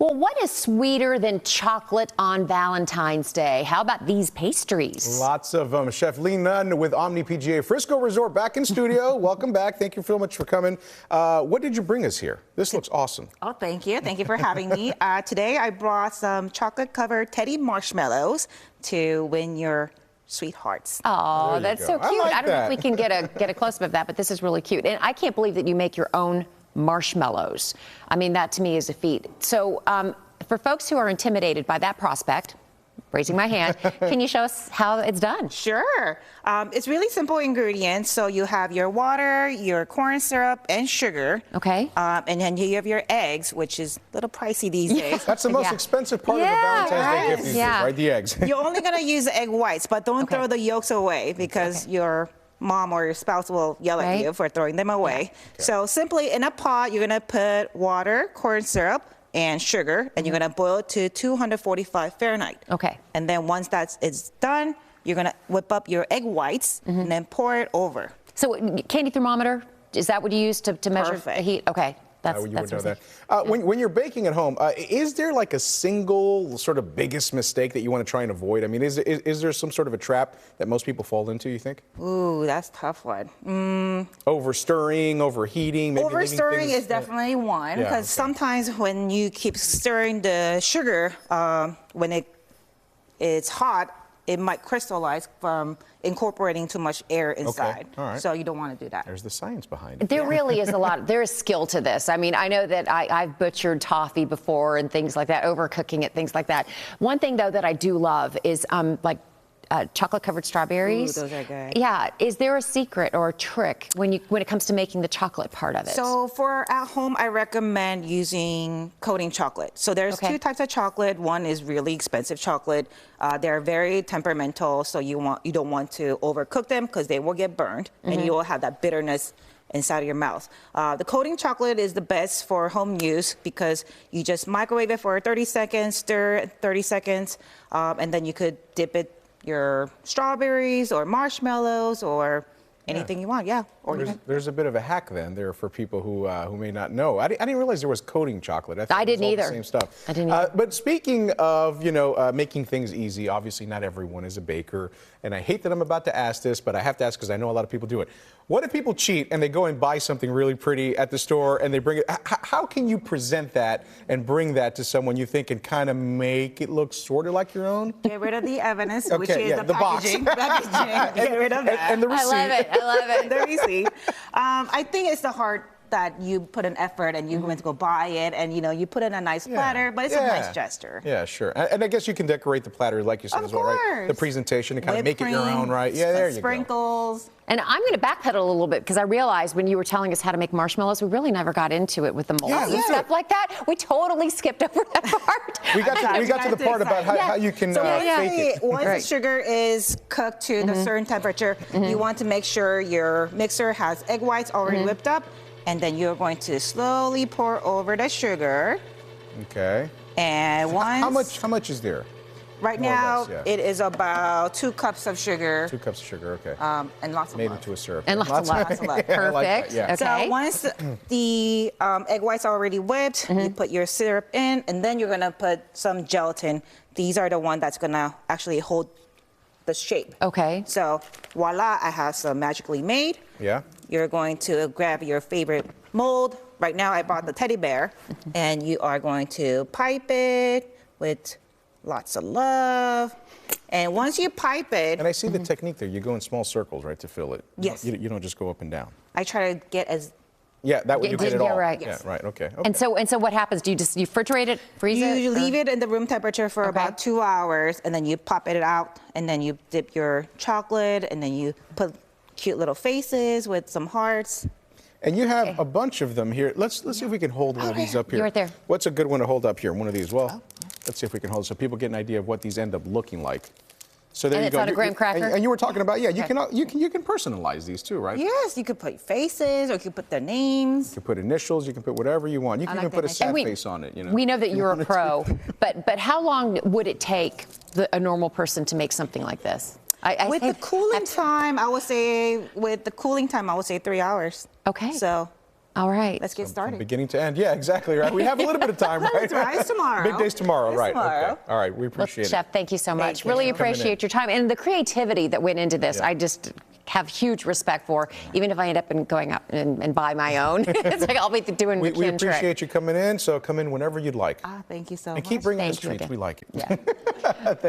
Well, what is sweeter than chocolate on Valentine's Day? How about these pastries? Lots of them. Chef Lee Nunn with Omni PGA Frisco Resort back in studio. Welcome back. Thank you so much for coming. What did you bring us here? This looks awesome. Oh, thank you. Thank you for having me. Today I brought some chocolate-covered teddy marshmallows to win your sweethearts. Oh, that's so cute. I don't know if we can get a close-up of that, but this is really cute. And I can't believe that you make your own marshmallows. I mean, that to me is a feat. So for folks who are intimidated by that prospect, raising my hand, can you show us how it's done? Sure. It's really simple ingredients. So you have your water, your corn syrup, and sugar. Okay. And then you have your eggs, which is a little pricey these days. That's the most expensive part of the Valentine's Day gift these days, right? The eggs. You're only going to use the egg whites, but don't throw the yolks away because your mom or your spouse will yell at you for throwing them away. Okay. So simply in a pot, you're going to put water, corn syrup, and sugar, and you're going to boil it to 245 Fahrenheit. Okay. And then once it's done, you're going to whip up your egg whites and then pour it over. So candy thermometer, is that what you use to measure the heat? Okay. That's you would know that. When you're baking at home, is there like a single sort of biggest mistake that you want to try and avoid? I mean, is there some sort of a trap that most people fall into, you think? Ooh, that's a tough one. Overstirring, overheating. Maybe overstirring is definitely one, because sometimes when you keep stirring the sugar, when it's hot, it might crystallize from incorporating too much air inside. All right. So you don't want to do that. There's the science behind it. There really is a lot. There is skill to this. I mean, I know that I've butchered toffee before and things like that, overcooking it, things like that. One thing, though, that I do love is like chocolate-covered strawberries. Ooh, those are good. Yeah. Is there a secret or a trick when it comes to making the chocolate part of it? So for at home, I recommend using coating chocolate. So there's two types of chocolate. One is really expensive chocolate. They're very temperamental, so you don't want to overcook them because they will get burned, and you will have that bitterness inside of your mouth. The coating chocolate is the best for home use because you just microwave it for 30 seconds, stir it 30 seconds, and then you could dip it your strawberries or marshmallows or anything you want, Or there's a bit of a hack then there for people who may not know. I didn't realize there was coating chocolate. I didn't either. The same stuff. I didn't either. But speaking of making things easy, obviously not everyone is a baker, and I hate that I'm about to ask this, but I have to ask because I know a lot of people do it. What if people cheat and they go and buy something really pretty at the store and they bring it? How can you present that and bring that to someone you think and kind of make it look sort of like your own? Get rid of the evidence, which is the packaging. Box. Get rid of that. And the receipt. I love it. The receipt. I think it's the heart that you put an effort and you went to go buy it, and you put in a nice platter, but it's a nice gesture. Yeah, sure. And I guess you can decorate the platter like you said as well, right? The presentation to kind of make it your own, right? Yeah, there you go. Sprinkles. And I'm going to backpedal a little bit because I realized when you were telling us how to make marshmallows, we really never got into it with the molds and stuff like that. We totally skipped over that part. We got to the part about how you can fake it. Once the sugar is cooked to a certain temperature, you want to make sure your mixer has egg whites already whipped up, and then you're going to slowly pour over the sugar. Okay. And once... How much is there? Right now, it is about 2 cups of sugar. 2 cups of sugar, okay. And lots of love. Made into a syrup. And lots of love. Perfect. Like that, Okay. So once the egg whites are already whipped, you put your syrup in, and then you're going to put some gelatin. These are the one that's going to actually hold the shape. Okay. So voila, I have some magically made. Yeah. You're going to grab your favorite mold. Right now, I bought the teddy bear, and you are going to pipe it with lots of love. And once you pipe it... And I see the technique there. You go in small circles, right, to fill it. Yes. You don't just go up and down. I try to get as... Yeah, that way you get it all. Right. Yeah, right, okay. And so what happens? Do you refrigerate it, freeze it? You leave it in the room temperature for about 2 hours, and then you pop it out, and then you dip your chocolate, and then you put cute little faces with some hearts. And you have a bunch of them here. Let's see if we can hold one of these up here. You're right there. What's a good one to hold up here? One of these. Well, let's see if we can hold it so people get an idea of what these end up looking like. So there and you it's go. on a graham cracker. And you were talking about, you can personalize these too, right? Yes, you could put faces, or you could put their names. You can put initials. You can put whatever you want. You can even put a sad face on it. We know that you're a pro, but how long would it take a normal person to make something like this? With the cooling time, I would say 3 hours. Okay. So All right. Let's get From started. beginning to end. Yeah, exactly. Right. We have a little bit of time, right? That's right. It's tomorrow. Big day's tomorrow, It's right? tomorrow. Okay. All right. We Well, appreciate it. Chef, thank you so much. Thank you. Really Thanks for coming appreciate your time and the creativity that went into this. Yeah. I just have huge respect for, even if I end up going up and buy my own. It's like I'll be doing We McKim trick. appreciate you coming in, so come in whenever you'd like. Thank you so And much. keep bringing us Thank you treats. again. We like it. Yeah. Thank